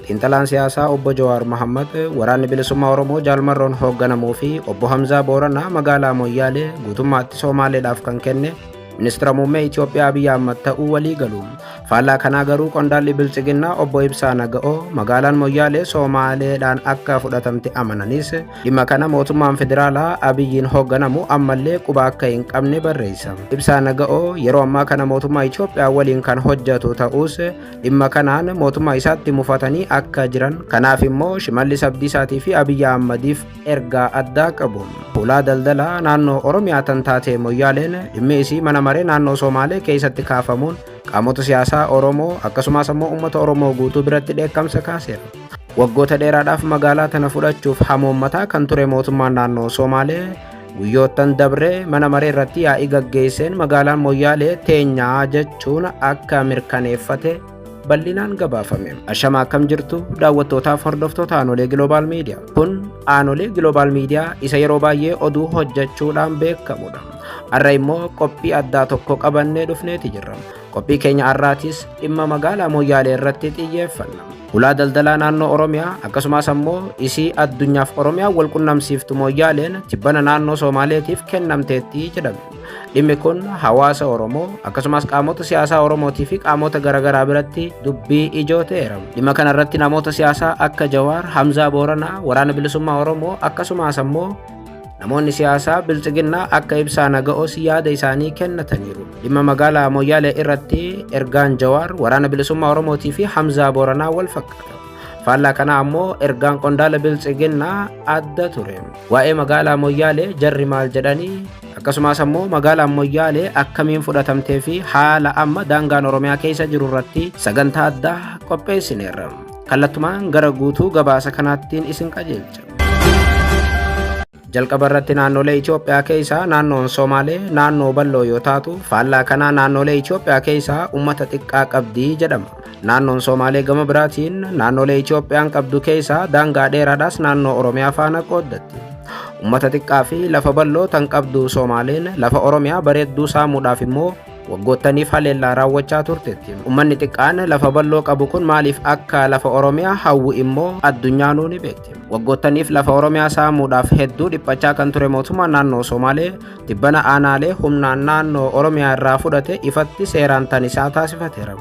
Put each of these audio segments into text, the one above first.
xiinxalaan siyaasaa obbo Jawaar Mohammad waraanni bilisummaa Oromoo jaalmarroon hoogganamuu fi obbo Hamzaa Booranaa magaalaa Moyyaalee guutummaatti Somaaleedhaaf kan kenne ministeera muummee Itoophiyaa Abiyyi Ahmad ta'uu walii galu. Faallaa kanaa garuu qondaalli bilchiginnaa obbo Ibsaa Naga'oo magaalaan Moyyaalee Somaaleedhaan akka fudhatamte amananis dhimma kana mootummaan federaalaa Abiyyiin hoogganamu ammallee quba akka hin qabne barreessa. Ibsaa Naga'oo yeroo ammaa kana mootummaa Itoophiyaa waliin kan hojjetu ta'us dhimma kanaan mootummaa isaatti mufatanii akka jiran, kanaaf immoo Shimallis Abdiisaatii fi Abiyyi Ahmadiif ergaa addaa qabu. Fuulaa daldalaa naannoo Oromiyaa tan taate Moyyaaleen dhimmi isii mana maree naannoo Somaalee keessatti kaafamuun qaamota siyaasaa Oromoo akkasumas immoo uummata Oromoo guutuu biratti dheekkamsa kaaseera. Waggoota dheeraadhaaf magaalaa tana fudhachuuf hamoommataa kan ture mootummaan naannoo Somaalee guyyoottan dabree mana maree irratti yaa'ii gaggeesseen magaalaan Moyyaalee teenyaa jechuun akka mirkaneeffate bal'inaan gabaafame. Ashama akkam jirtu daawwattootaaf hordoftoota Aanolee Global Media. Kun Aanolee Global Media isa yeroo baay'ee oduu hojjechuudhaan beekamudha. Har'a immoo qophii addaa tokko qabannee dhufneeti jirra. Qophii keenya har'aatis dhimma magaalaa Moyyaalee irratti xiyyeeffanna. Ulaa daldalaa naannoo Oromiyaa akkasumas immoo isii addunyaaf Oromiyaa wal qunnamsiiftu Moyyaaleen tibbana naannoo Somaaleetiif kennamteetti jedhame. Dhimmi kun hawaasa Oromoo akkasumas qaamota siyaasaa Oromootii fi qaamota garaagaraa biratti dubbii ijoo ta'eera. Dhimma kana irratti namoota siyaasaa akka Jawaar, Hamzaa Booranaa, waraana bilisummaa Oromoo akkasumas immoo namoonni siyaasaa bilchiginnaa akka Ibsaa Naga'oos yaada isaanii kennataniiru. Dhimma magaalaa Moyyaalee irratti ergaan Jawaar, waraana bilisummaa Oromootii fi Hamzaa Booranaa wal fakkaata. Faallaa kana ammoo ergaan qondaala bilchiginnaa adda ture. Waa'ee magaalaa Moyyaalee jarri maal jedhanii akkasumas ammoo magaalaan Moyyaalee akkamiin fudhatamtee fi haala amma daangaan Oromiyaa keessa jiru irratti sagantaa addaa qopheessineerra. Kallattumaan gara guutuu gabaasa kanaattiin isin qajeelcha. Jalqaba irratti naannolee Itoophiyaa keessaa naannoon Somaalee naannoo bal'oo yoo taatu, faallaa kanaa naannolee Itoophiyaa keessaa uummata xiqqaa qabdi jedhama. Naannoon Somaalee gama biraatiin naannolee Itoophiyaan qabdu keessaa daangaa dheeraadhaas naannoo Oromiyaa faana qooddatti. Uummata xiqqaa fi lafa bal'oo tan qabdu Somaaleen lafa Oromiyaa bareedduu saamuudhaaf immoo waggootaniif haleellaa raawwachaa turteetti. Uummanni xiqqaan lafa bal'oo qabu kun maaliif akka lafa Oromiyaa hawwu immoo addunyaanuu ni beekti. Waggootaniif lafa Oromiyaa saamuudhaaf hedduu dhiphachaa kan ture mootummaan naannoo Somaalee tibbana aanaalee humnaan naannoo Oromiyaa irraa fudhate ifatti seeraan tan isaa taasifateera.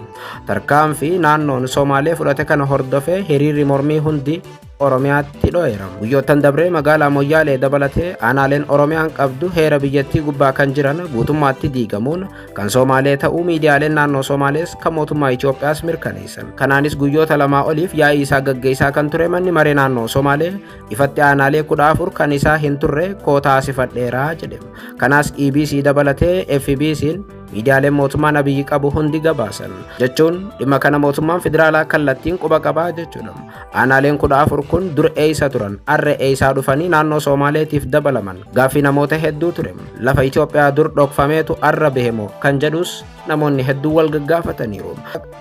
Tarkaanfii naannoon Somaalee fudhate kana hordofee hiriirri mormii hundi Oromiyaatti dho'eera. Guyyoottan dabree magaalaa Moyyaalee dabalatee aanaaleen Oromiyaan qabdu heera biyyattii gubbaa kan jiran guutummaatti diigamuun kan Somaalee ta'uu miidiyaaleen naannoo Somaalees kan mootummaa Itoophiyaas mirkaneessan. Kanaanis guyyoota lamaa oliif yaa'ii isaa gaggeessaa kan ture manni maree naannoo Somaalee ifatti aanaalee 14 kan isaa hin turre kootaasifadheeraa jedhe. Kanaas EBC dabalatee FBC'n miidiyaaleen mootummaan Abiyyi qabu hundi gabaasan. Jechuun dhimma kana mootummaan federaalaa kallattiin quba qabaa jechuudha. Aanaaleen 14 kun dur eessa turan arra eessaa dhufanii naannoo Somaaleetiif dabalaman gaaffii namoota hedduu ture. Lafa Itoophiyaa dur dhokfameetu arra behemoo kan jedhus namoonni hedduu wal gaggaafataniiru.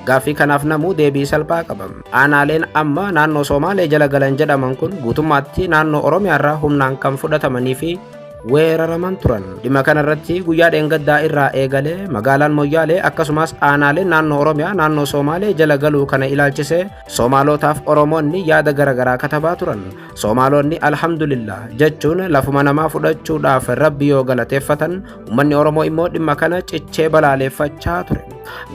Gaaffii kanaaf namuu deebii salphaa qaban. Aanaaleen amma naannoo Somaalee jala galan jedhaman kun guutummaatti naannoo Oromiyaa irraa humnaan kan fudhatamanii fi weeraraman turan. Dhimma kana irratti guyyaa dheengaddaa irraa eegalee magaalaan Moyyaalee akkasumas aanaaleen naannoo Oromiyaa naannoo Somaalee jala galuu kana ilaalchisee Somaalotaaf Oromoonni yaada garaagaraa katabaa turan. Somaalonni alhamdulillah jechuun lafuma namaa fudhachuudhaaf Rabbi yoo galateeffatan, uummanni Oromoo immoo dhimma kana cichee balaaleeffachaa ture.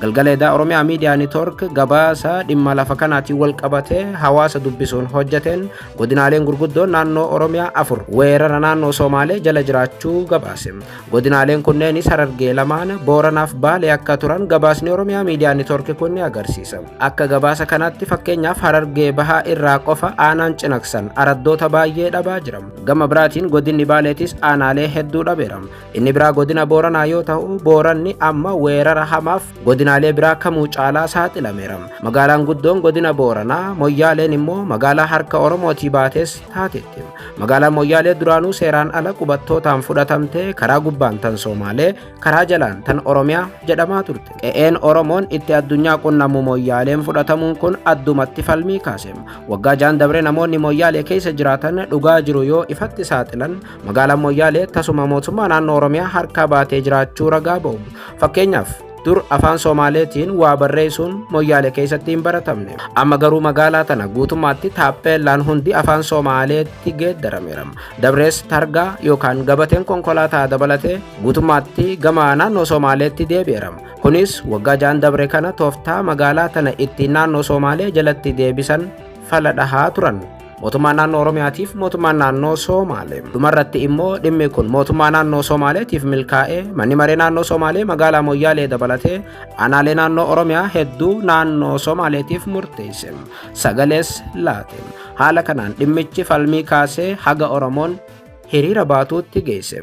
Galgaleedaa Oromiyaa Miidiyaa Niitoork gabaasa dhimma lafa kanaatiin wal qabatee hawaasa dubbisuun hojjeteen godinaaleen gurguddoon naannoo Oromiyaa 4 weerara naannoo Somaalee jala jiraachuu gabaase. Godinaaleen kunneenis Harargee lamaan, Booranaaf Baalee akka turan gabaasni Oromiyaa Miidiyaa Niitoork kun ni agarsiisa. Akka gabaasa kanaatti fakkeenyaaf Harargee bahaa irraa qofa aanaan Cinaqsan araddoota baay'ee dhabaa jira. Gama biraatiin godinni Baaleetis aanaalee hedduu dhabeera. Inni biraa godina Booranaa yoo ta'u, Booranni amma weerara hamaaf godinaalee biraa kamuu caalaa saaxilameera. Magaalaan guddoon godina Booranaa Moyyaaleen immoo magaalaa harka Oromootii baates taatetti. Magaalaan Moyyaalee duraanuu seeraan ala qubattootaan fudhatamtee karaa gubbaan tan Somaalee, karaa jalaan tan Oromiyaa jedhamaa turte. Qe'een Oromoon itti addunyaa qunnamu Moyyaaleen fudhatamuun kun addumatti falmii kaase. Waggaa jaan dabre namoonni Moyyaalee keessa jiraatan dhugaa jiru yoo ifatti saaxilan, magaalaan Moyyaalee tasuma mootummaa naannoo Oromiyaa harka baatee jiraachuu ragaa ba'u. Fakkeenyaaf dur afaan Somaaleetiin waa barreessuun Moyyaalee keessatti hin baratamne. Amma garuu magaalaa tana guutummaatti taappeellaan hundi afaan Somaaleetti geeddarameera. Dabrees targaa yookaan gabateen konkolaataa dabalatee guutummaatti gama naannoo Somaaleetti deebi'eera. Kunis waggaa jaan dabre kana tooftaa magaalaa tana ittiin naannoo Somaalee jalatti deebisan fala dhahaa turan. Mootummaan naannoo Oromiyaatiif mootummaan naannoo Somaalee. Dhumarratti immoo dhimmi kun mootummaa naannoo Somaaleetiif milkaa'ee manni maree naannoo Somaalee magaalaa Moyyaalee dabalatee aanaalee naannoo Oromiyaa hedduu naannoo Somaaleetiif murteesse. Sagalees laate. Haala kanaan dhimmichi falmii kaasee haga Oromoon hiriira baatuutti geesse.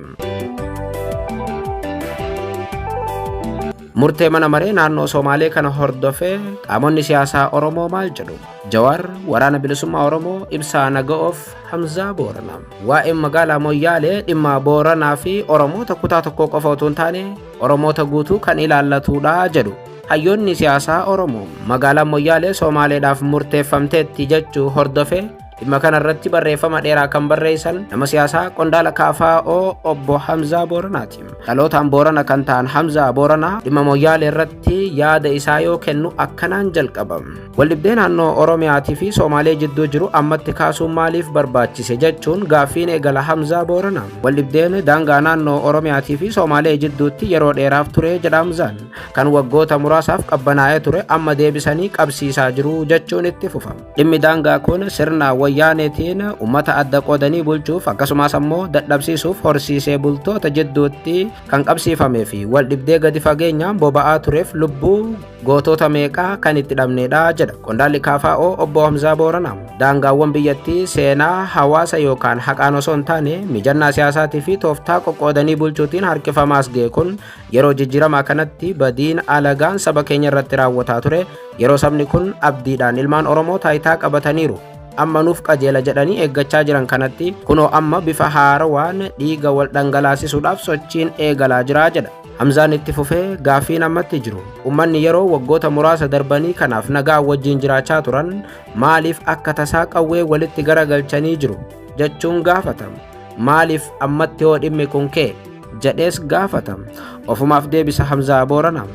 Murtee mana maree naannoo Somaalee kana hordofee qaamonni siyaasaa Oromoo maal jedhu? Jawaar waraana bilisummaa Oromoo ibsaa naga'oof Hamzaa Booranaa. Waa'ee magaalaa Moyyaalee dhimma Booranaa fi Oromoota kutaa tokko qofa otoo hin taane Oromoota guutuu kan ilaallatudha jedhu. Hayyoonni siyaasaa Oromoo magaalaan Moyyaalee Somaaleedhaaf murteeffamteetti jechuu hordofee dhimma kana irratti barreeffama dheeraa kan barreessan nama siyaasaa qondaala KFO obbo Hamzaa Booranaati. Dhalootaan Boorana kan ta'an Hamzaa Booranaa dhimma Moyyaalee irratti yaada isaa yoo kennu akkanaan jalqaba. Waldhibdee naannoo Oromiyaatii fi Somaalee jidduu jiru ammatti kaasuun maaliif barbaachise jechuun gaaffiin eegala Hamzaa Booranaa. Waldhibdeen daangaa naannoo Oromiyaatii fi Somaalee jidduutti yeroo dheeraaf ture jedha Hamzaan. Kan waggoota muraasaaf qabbanaa'ee ture amma deebisanii qabsiisaa jiru jechuun itti fufa. Dhimmi daangaa kun sirna wayyaaneetiin ummata adda qoodanii bulchuuf akkasumas ammoo dadhabsiisuuf horsiisee bultoota jidduutti kan qabsiifamee fi waldhibdee gadi fageenyaan boba'aa tureef lubbuu gootota meeqaa kan itti dhabneedha jedha qondaalli KFO obbo Hamzaa Booranaa. Daangaawwan biyyattii seenaa hawaasa yookaan haqaan osoo hin taane mijannaa siyaasaatii fi tooftaa qoqqoodanii bulchuutiin harkifamaas ga'e kun yeroo jijjiiramaa kanatti badiin alagaan saba keenya irratti raawwataa ture. Yeroo sabni kun abdiidhaan ilmaan Oromoo taayitaa qabataniiru amma nuuf qajeela jedhanii eeggachaa jiran kanatti kunoo amma bifa haarawaan dhiiga wal dhangalaasisuudhaaf sochiin eegalaa jira jedha. Hamzaan itti fufee gaafiin ammatti jiru ummanni yeroo waggoota muraasa darbanii kanaaf nagaa wajjin jiraachaa turan maaliif akka tasaa qawwee walitti garagalchanii jiru jechuun gaafatama. Maaliif ammatti yoo dhimmi kun ka'e jedhees gaafatama. Ofumaaf deebisa Hamzaa Booranaa.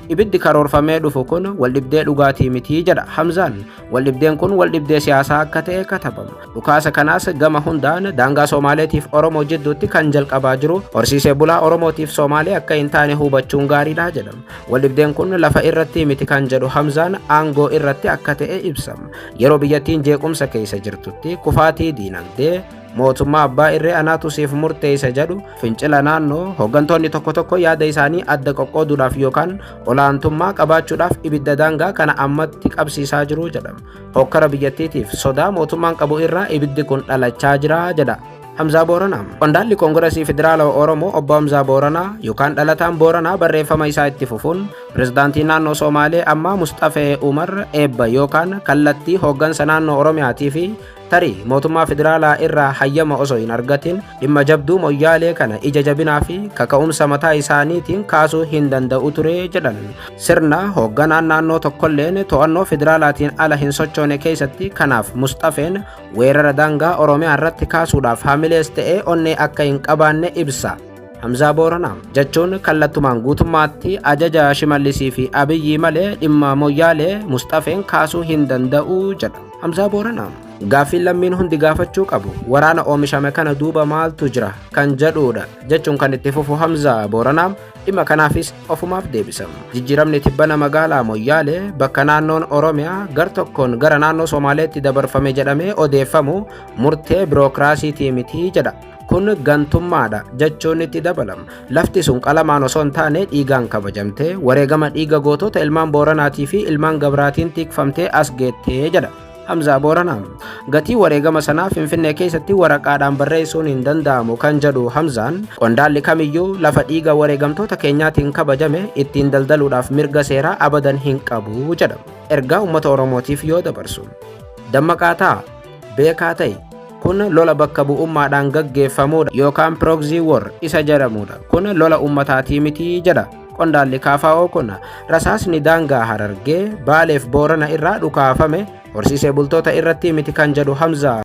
Ibiddi karoorfamee dhufu kun waldhibdee dhugaatii mitii jedha Hamzaan. Waldhibdeen kun waldhibdee siyaasaa akka ta'e katabama. Dhukaasa kanaas gama hundaan daangaa Somaaleetiif Oromoo jidduutti kan jalqabaa jiru horsiisee bulaa Oromootiif Somaalee akka hin taane hubachuun gaariidha jedhama. Waldhibdeen kun lafa irratti miti kan jedhu Hamzaan aangoo irratti akka ta'e ibsama. Yeroo biyyattiin jeequmsa keessa jirtutti kufaatii diinagdee mootummaa abbaa irree anaatu siif murteessa jedhu fincila naannoo hooggantoonni tokko tokko yaada isaanii adda qoqqooduudhaaf yookaan olaantummaa qabaachuudhaaf ibidda daangaa kana ammatti qabsiisaa jiru jedhama. Hokkara biyyattiitiif sodaa mootummaan qabu irraa ibiddi kun dhalachaa jira jedha Hamzaa Booranaa. Qondaalli Koongireesii Federaalawaa Oromoo obbo Hamzaa Booranaa yookaan dhalataan Booranaa barreeffama isaa itti fufuun pirezidaantii naannoo Somaalee ammaa Mustafee Umar eebba yookaan kallattii hooggansa naannoo Oromiyaatii fi tarii mootummaa federaalaa irraa hayyama osoo hin argatin dhimma jabduu Moyyaalee kana ija jabinaa fi kaka'umsa mataa isaaniitiin kaasuu hin danda'u ture jedhan. Sirna hoogganaan naannoo tokkolleen to'annoo federaalaatiin ala hin sochoone keessatti kanaaf Mustafeen weerara daangaa Oromiyaa irratti kaasuudhaaf hamilees ta'ee onnee akka hin qabaanne ibsa. Hamzaa Booranaa jechuun kallattumaan guutummaatti ajaja Shimallisii fi Abiyyi malee dhimma Moyyaalee Mustafeen kaasuu hin danda'u jedha Hamzaa Booranaa. Gaaffiin lammiin hundi gaafachuu qabu waraana oomishame kana duuba maaltu jira kan jedhuudha jechuun kan itti fufu Hamzaa Booranaa. Dhimma kanaafis ofumaaf deebisama. Jijjiiramni tibbana magaalaa Moyyaalee bakka naannoon Oromiyaa gar tokkoon gara naannoo Somaaleetti dabarfame jedhamee odeeffamu murtee birookiraasiitii miti jedha. Kun gantummaadha jechuun itti dabalama. Lafti sun qalamaan osoo hin taane dhiigaan kabajamtee wareegama dhiiga gootota ilmaan Booranaatii fi ilmaan Gabraatiin tikfamtee as geettee jedha Hamzaa Booranaa. Gatii wareegama sanaa Finfinnee keessatti waraqaadhaan barreessuun hin danda'amu kan jedhu Hamzaan qondaalli kamiyyuu lafa dhiiga wareegamtoota keenyaatiin kabajame ittiin daldaluudhaaf mirga seeraa abadan hin qabu jedha. Ergaa uummata Oromootiif yoo dabarsu dammaqaa ta'a beekaa ta'e kun lola bakka bu'ummaadhaan gaggeeffamudha yookaan proxy war isa jedhamudha. Kun lola ummataatii miti jedha qondaalli KFO kun. Rasaasni daangaa Harargee Baaleef Boorana irraa dhukaafame horsiisee bultoota irratti miti kan jedhu Hamzaa.